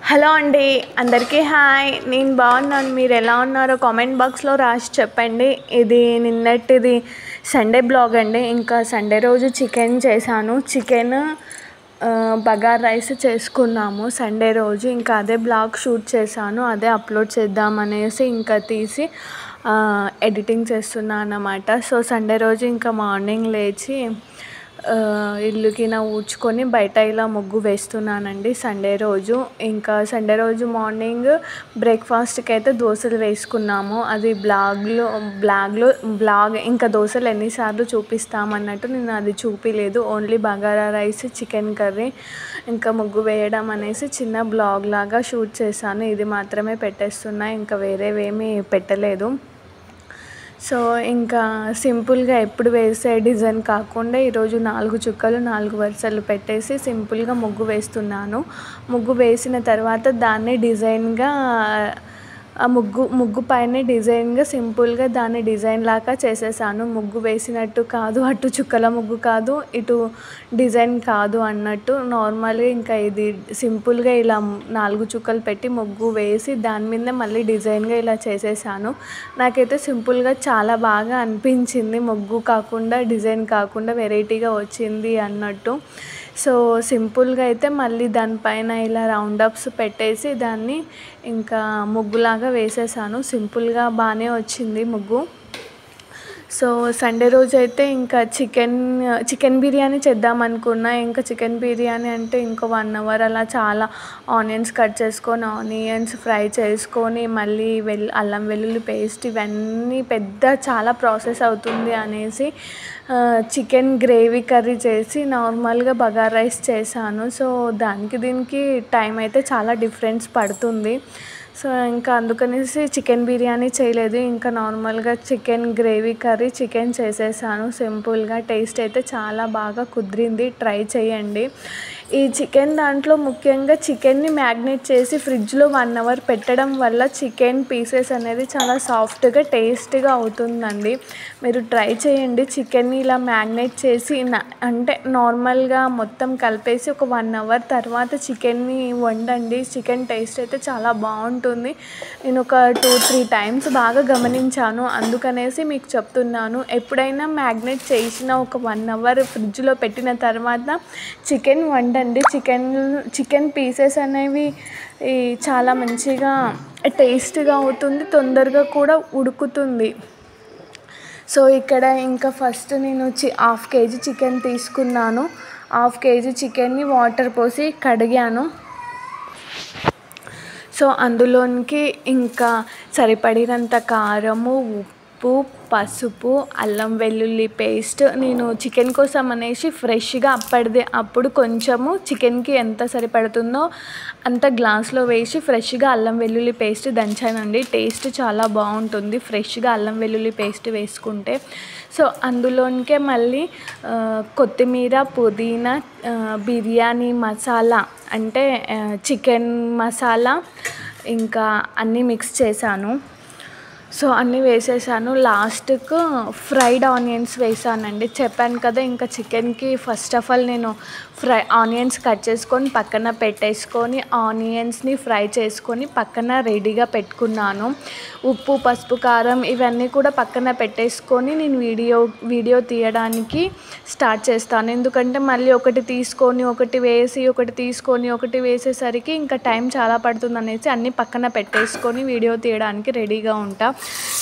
Hello అండి, అందరికీ hi. నేను బాగున్నాను. మీరు ఎలా ఉన్నారో కామెంట్ బాక్స్లో రాసి చెప్పండి. ఇది నిన్నటిది సండే బ్లాగ్ అండి. ఇంకా సండే రోజు చికెన్ చేశాను. చికెన్ బగార్ రైస్ చేసుకున్నాము సండే రోజు. ఇంకా అదే బ్లాగ్ షూట్ చేశాను, అదే అప్లోడ్ చేద్దామనేసి ఇంకా తీసి ఎడిటింగ్ చేస్తున్నాను అన్నమాట. సో సండే రోజు ఇంకా మార్నింగ్ లేచి ఇల్లుకి ఊడ్చుకొని బయట ఇలా ముగ్గు వేస్తున్నానండి సండే రోజు. ఇంకా సండే రోజు మార్నింగ్ బ్రేక్ఫాస్ట్కి అయితే దోశలు వేసుకున్నాము. అది బ్లాగ్ ఇంకా దోశలు ఎన్నిసార్లు చూపిస్తామన్నట్టు నేను అది చూపించలేదు. Only bagara rice, chicken curry, ఇంకా ముగ్గు వేయడం అనేసి చిన్న బ్లాగ్ లాగా షూట్ చేశాను. ఇది మాత్రమే పెట్టేస్తున్నా, ఇంకా వేరేవేమీ పెట్టలేదు. సో ఇంకా సింపుల్గా ఎప్పుడు వేసే డిజైన్ కాకుండా ఈరోజు 4 చుక్కలు 4 వరుసలు పెట్టేసి సింపుల్గా ముగ్గు వేస్తున్నాను. ముగ్గు వేసిన తర్వాత దాన్ని డిజైన్గా ఆ ముగ్గు పైన డిజైన్గా సింపుల్గా దాన్ని డిజైన్ లాగా చేసేసాను. ముగ్గు వేసినట్టు కాదు, అటు చుక్కల ముగ్గు కాదు, ఇటు డిజైన్ కాదు అన్నట్టు నార్మల్గా ఇంకా ఇది సింపుల్గా ఇలా 4 చుక్కలు పెట్టి ముగ్గు వేసి దాని మీద మళ్ళీ డిజైన్గా ఇలా చేసేసాను. నాకైతే సింపుల్గా చాలా బాగా అనిపించింది. ముగ్గు కాకుండా డిజైన్ కాకుండా వెరైటీగా వచ్చింది అన్నట్టు. సో సింపుల్గా అయితే మళ్ళీ దానిపైన ఇలా రౌండప్స్ పెట్టేసి దాన్ని ఇంకా ముగ్గులాగా వేసేసాను. సింపుల్గా బాగానే వచ్చింది ముగ్గు. సో సండే రోజు అయితే ఇంకా చికెన్ బిర్యానీ చేద్దాం అనుకున్నా. ఇంకా చికెన్ బిర్యానీ అంటే ఇంకో 1 అవర్ అలా చాలా ఆనియన్స్ కట్ చేసుకొని ఆనియన్స్ ఫ్రై చేసుకొని మళ్ళీ అల్లం వెల్లుల్లి పేస్ట్ ఇవన్నీ చాలా ప్రాసెస్ అవుతుంది అనేసి చికెన్ గ్రేవీ కర్రీ చేసి నార్మల్గా బగారా రైస్ చేశాను. సో దీనికి టైం అయితే చాలా డిఫరెన్స్ పడుతుంది. సో ఇంకా అందుకనేసి చికెన్ బిర్యానీ చేయలేదు. ఇంకా నార్మల్గా చికెన్ గ్రేవీ కర్రీ చికెన్ చేసేసాను సింపుల్గా. టేస్ట్ అయితే చాలా బాగా కుదిరింది, ట్రై చేయండి. ఈ చికెన్ దాంట్లో ముఖ్యంగా చికెన్ని మ్యాగ్నేట్ చేసి ఫ్రిడ్జ్లో 1 అవర్ పెట్టడం వల్ల చికెన్ పీసెస్ అనేది చాలా సాఫ్ట్గా టేస్ట్గా అవుతుందండి. మీరు ట్రై చేయండి. చికెన్ని ఇలా మ్యాగ్నేట్ చేసి అంటే నార్మల్గా మొత్తం కలిపేసి ఒక 1 అవర్ తర్వాత చికెన్ని వండండి. చికెన్ టేస్ట్ అయితే చాలా బాగుంటుంది. నేను ఒక 2-3 టైమ్స్ బాగా గమనించాను, అందుకనేసి మీకు చెప్తున్నాను. ఎప్పుడైనా మ్యాగ్నేట్ చేసిన ఒక 1 అవర్ ఫ్రిడ్జ్లో పెట్టిన తర్వాత చికెన్ వండండి. చికెన్ పీసెస్ అనేవి చాలా మంచిగా టేస్ట్గా అవుతుంది, తొందరగా కూడా ఉడుకుతుంది. సో ఇక్కడ ఇంకా ఫస్ట్ నేను 1/2 kg చికెన్ తీసుకున్నాను. 1/2 kg చికెన్ని వాటర్ పోసి కడిగాను. సో అందులోనికి ఇంకా సరిపడినంత కారము, ఉప్పు, పసుపు, అల్లం వెల్లుల్లి పేస్ట్. నేను చికెన్ కోసం అనేసి ఫ్రెష్గా అప్పుడు కొంచెము చికెన్కి ఎంత సరిపడుతుందో అంత గ్లాస్లో వేసి ఫ్రెష్గా అల్లం వెల్లుల్లి పేస్ట్ దంచానండి. టేస్ట్ చాలా బాగుంటుంది ఫ్రెష్గా అల్లం వెల్లుల్లి పేస్ట్ వేసుకుంటే. సో అందులోనికే మళ్ళీ కొత్తిమీర, పుదీనా, బిర్యానీ మసాలా అంటే చికెన్ మసాలా ఇంకా అన్నీ మిక్స్ చేశాను. సో అన్నీ వేసేసాను. లాస్ట్కు ఫ్రైడ్ ఆనియన్స్ వేసానండి. చెప్పాను కదా, ఇంకా చికెన్కి ఫస్ట్ ఆఫ్ ఆల్ నేను ఆనియన్స్ కట్ చేసుకొని పక్కన పెట్టేసుకొని ఆనియన్స్ని ఫ్రై చేసుకొని పక్కన రెడీగా పెట్టుకున్నాను. ఉప్పు, పసుపు, కారం ఇవన్నీ కూడా పక్కన పెట్టేసుకొని నేను వీడియో తీయడానికి స్టార్ట్ చేస్తాను. ఎందుకంటే మళ్ళీ ఒకటి తీసుకొని ఒకటి వేసి ఒకటి తీసుకొని ఒకటి వేసేసరికి ఇంకా టైం చాలా పడుతుంది అనేసి అన్నీ పక్కన పెట్టేసుకొని వీడియో తీయడానికి రెడీగా ఉంటా.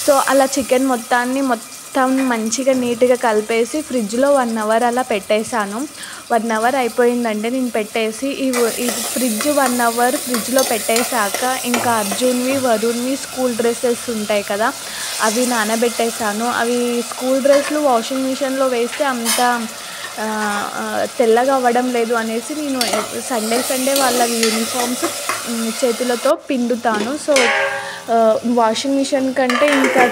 సో అలా చికెన్ మొత్తం మంచిగా నీట్గా కలిపేసి ఫ్రిడ్జ్లో 1 అవర్ అలా పెట్టేశాను. 1 అవర్ అయిపోయిందండి నేను పెట్టేసి. ఈ ఫ్రిడ్జ్ 1 అవర్ ఫ్రిడ్జ్లో పెట్టేశాక ఇంకా అర్జున్వి, వరుణ్వి స్కూల్ డ్రెస్సెస్ ఉంటాయి కదా, అవి నానబెట్టేశాను. అవి స్కూల్ డ్రెస్లు వాషింగ్ మిషన్లో వేస్తే అంత తెల్లగా అవ్వడం లేదు అనేసి నేను సండే వాళ్ళ యూనిఫామ్స్ చేతులతో పిండుతాను. సో వాషింగ్ మిషన్ కంటే ఇంకా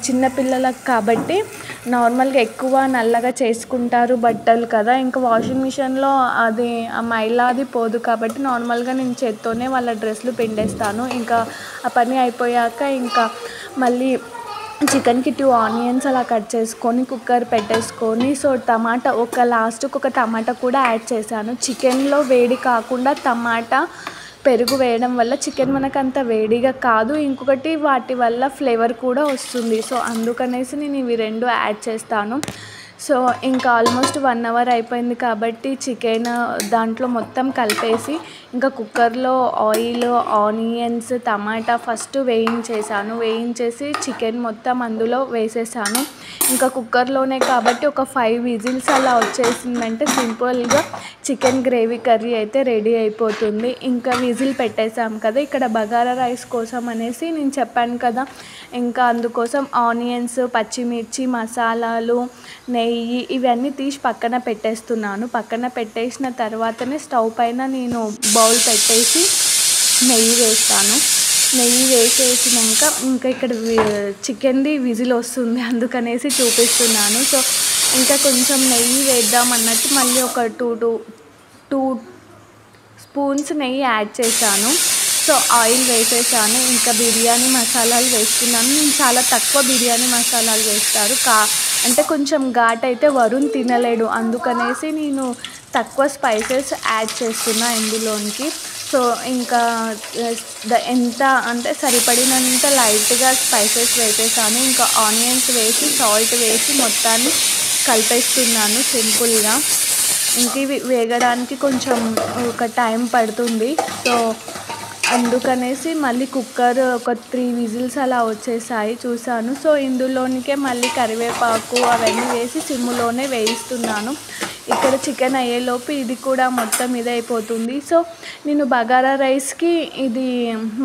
చిన్న పిల్లలకు కాబట్టి నార్మల్గా ఎక్కువ నల్లగా చేసుకుంటారు బట్టలు కదా, ఇంకా వాషింగ్ మిషన్లో అది మైలాది పోదు కాబట్టి నార్మల్గా నేను చేత్తోనే వాళ్ళ డ్రెస్సులు పిండేస్తాను. ఇంకా ఆ పని అయిపోయాక ఇంకా మళ్ళీ చికెన్కి 2 ఆనియన్స్ అలా కట్ చేసుకొని కుక్కర్ పెట్టేసుకొని సో లాస్ట్కి ఒక టమాటా కూడా యాడ్ చేశాను. చికెన్లో వేడి కాకుండా టమాటా పెరుగు వేయడం వల్ల చికెన్ మనకు అంత వేడిగా కాదు, ఇంకొకటి వాటి వల్ల ఫ్లేవర్ కూడా వస్తుంది. సో అందుకనేసి నేను ఇవి 2 యాడ్ చేస్తాను. సో ఇంకా ఆల్మోస్ట్ 1 అవర్ అయిపోయింది కాబట్టి చికెన్ దాంట్లో మొత్తం కలిపేసి ఇంకా కుక్కర్లో ఆయిల్, ఆనియన్స్, టమాటా ఫస్ట్ వేయించేసి చికెన్ మొత్తం అందులో వేసేసాను. ఇంకా కుక్కర్లోనే కాబట్టి ఒక 5 విజిల్స్ అలా వచ్చేసిందంటే సింపుల్గా చికెన్ గ్రేవీ కర్రీ అయితే రెడీ అయిపోతుంది. ఇంకా విజిల్ పెట్టేసాం కదా, ఇక్కడ బగారా రైస్ కోసం అనేసి నేను చెప్పాను కదా, ఇంకా అందుకోసం ఆనియన్స్, పచ్చిమిర్చి, మసాలాలు, నెయ్యి ఇవన్నీ తీసి పక్కన పెట్టేస్తున్నాను. పక్కన పెట్టేసిన తర్వాతనే స్టవ్ పైన నేను బౌల్ పెట్టేసి నెయ్యి వేస్తాను. నెయ్యి వేసేసినాక ఇంకా ఇక్కడ చికెన్ది విజిల్ వస్తుంది, అందుకనేసి చూపిస్తున్నాను. సో ఇంకా కొంచెం నెయ్యి వేద్దాం అన్నట్టు మళ్ళీ ఒక 2 స్పూన్స్ నెయ్యి యాడ్ చేశాను. సో ఆయిల్ వేసేసాను. ఇంకా బిర్యానీ మసాలాలు వేసుకున్నాను. నేను చాలా తక్కువ బిర్యానీ మసాలాలు వేస్తారు, అంటే కొంచెం ఘాట్ అయితే వరుణ్ తినలేడు, అందుకనేసి నేను తక్కువ స్పైసెస్ యాడ్ చేస్తున్నా ఇందులోనికి. సో ఇంకా ఎంత అంటే సరిపడినంత లైట్గా స్పైసెస్ వేసేసాను. ఇంకా ఆనియన్స్ వేసి సాల్ట్ వేసి మొత్తాన్ని కలిపేస్తున్నాను సింపుల్గా. ఇంక ఇవి వేగడానికి కొంచెం ఒక టైం పడుతుంది. సో అందుకనేసి మళ్ళీ కుక్కర్ ఒక 3 విజిల్స్ అలా వచ్చేసాయి చూసాను. సో ఇందులోనికే మళ్ళీ కరివేపాకు అవన్నీ వేసి సిమ్లోనే వేయిస్తున్నాను. ఇక్కడ చికెన్ అయ్యేలోపు ఇది కూడా మొత్తం ఇదైపోతుంది. సో నేను బగారా రైస్కి ఇది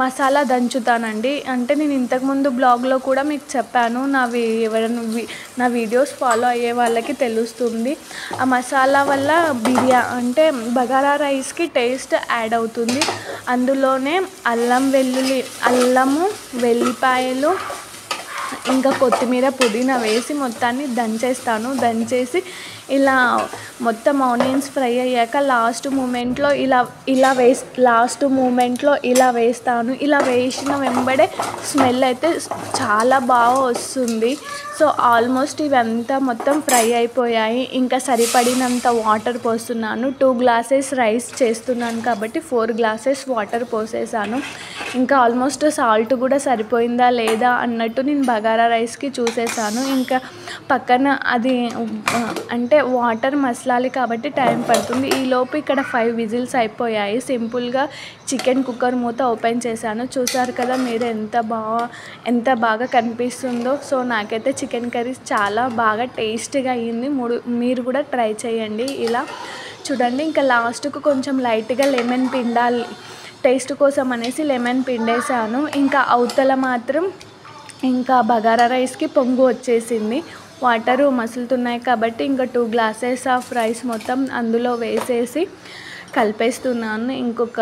మసాలా దంచుతానండి. అంటే నేను ఇంతకుముందు బ్లాగ్లో కూడా మీకు చెప్పాను, ఎవరైనా నా వీడియోస్ ఫాలో అయ్యే వాళ్ళకి తెలుస్తుంది. ఆ మసాలా వల్ల అంటే బగారా రైస్కి టేస్ట్ యాడ్ అవుతుంది. అందులోనే అల్లము, వెల్లిపాయలు, ఇంకా కొత్తిమీర, పుదీనా వేసి మొత్తాన్ని దంచేసి ఇలా మొత్తం ఆనియన్స్ ఫ్రై అయ్యాక లాస్ట్ మూమెంట్లో ఇలా వేస్తాను. ఇలా వేసిన వెంబడే స్మెల్ అయితే చాలా బాగా వస్తుంది. సో ఆల్మోస్ట్ ఇవంతా మొత్తం ఫ్రై అయిపోయాయి. ఇంకా సరిపడినంత వాటర్ పోస్తున్నాను. 2 గ్లాసెస్ రైస్ చేస్తున్నాను కాబట్టి 4 గ్లాసెస్ వాటర్ పోసేసాను. ఇంకా ఆల్మోస్ట్ సాల్ట్ కూడా సరిపోయిందా లేదా అన్నట్టు నేను బగారా రైస్కి చూసేసాను. ఇంకా పక్కన అది అంటే వాటర్ మసలాలి కాబట్టి టైం పడుతుంది. ఈలోపు ఇక్కడ 5 విజిల్స్ అయిపోయాయి. సింపుల్గా చికెన్ కుక్కర్ మూత ఓపెన్ చేశాను. చూసారు కదా మీరు ఎంత బాగా కనిపిస్తుందో. సో నాకైతే చికెన్ కర్రీ చాలా బాగా టేస్టీగా అయ్యింది. మీరు కూడా ట్రై చేయండి ఇలా. చూడండి ఇంకా లాస్ట్కు కొంచెం లైట్గా లెమన్ పిండాలి టేస్ట్ కోసం అనేసి లెమన్ పిండేసాను. ఇంకా అవతల మాత్రం ఇంకా బగారా రైస్కి పొంగు వచ్చేసింది. వాటరు మసులుతున్నాయి కాబట్టి ఇంకా 2 గ్లాసెస్ ఆఫ్ రైస్ మొత్తం అందులో వేసేసి కలిపేస్తున్నాను. ఇంకొక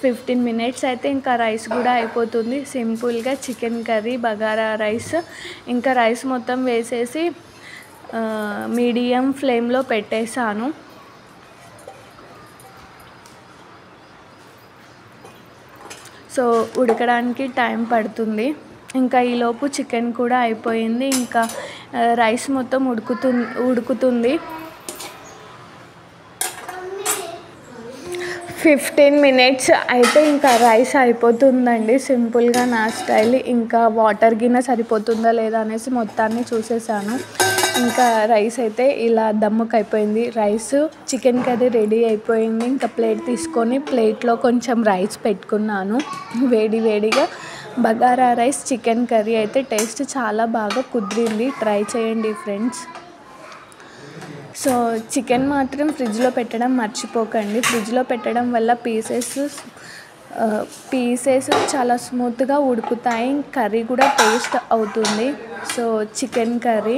15 మినిట్స్ అయితే ఇంకా రైస్ కూడా అయిపోతుంది. సింపుల్గా చికెన్ కర్రీ, బగారా రైస్. ఇంకా రైస్ మొత్తం వేసేసి మీడియం ఫ్లేమ్లో పెట్టేశాను. సో ఉడకడానికి టైం పడుతుంది. ఇంకా ఈలోపు చికెన్ కూడా అయిపోయింది. ఇంకా రైస్ మొత్తం ఉడుకుతుంది. 15 మినిట్స్ అయితే ఇంకా రైస్ అయిపోతుందండి. సింపుల్గా నా స్టైల్. ఇంకా వాటర్ గిన్నె సరిపోతుందా లేదా అనేసి మొత్తాన్ని చూసేసాను. ఇంకా రైస్ అయితే ఇలా దమ్ముకు అయిపోయింది. చికెన్ కర్రీ రెడీ అయిపోయింది. ఇంకా ప్లేట్ తీసుకొని ప్లేట్లో కొంచెం రైస్ పెట్టుకున్నాను. వేడిగా బగారా రైస్, చికెన్ కర్రీ అయితే టేస్ట్ చాలా బాగా కుదిరింది. ట్రై చేయండి ఫ్రెండ్స్. సో చికెన్ మాత్రం ఫ్రిడ్జ్లో పెట్టడం మర్చిపోకండి. ఫ్రిడ్జ్లో పెట్టడం వల్ల పీసెస్ చాలా స్మూత్గా ఉడుకుతాయి. కర్రీ కూడా టేస్ట్ అవుతుంది. సో చికెన్ కర్రీ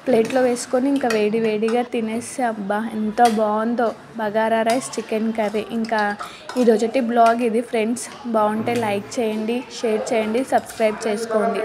ప్లేట్లో వేసుకొని ఇంకా వేడిగా తినేసి అబ్బా ఎంత బాగుందో బగారా రైస్, చికెన్ కర్రీ. ఇంకా ఈరోజుటి బ్లాగ్ ఇది ఫ్రెండ్స్. బాగుంటే లైక్ చేయండి, షేర్ చేయండి, సబ్స్క్రైబ్ చేసుకోండి.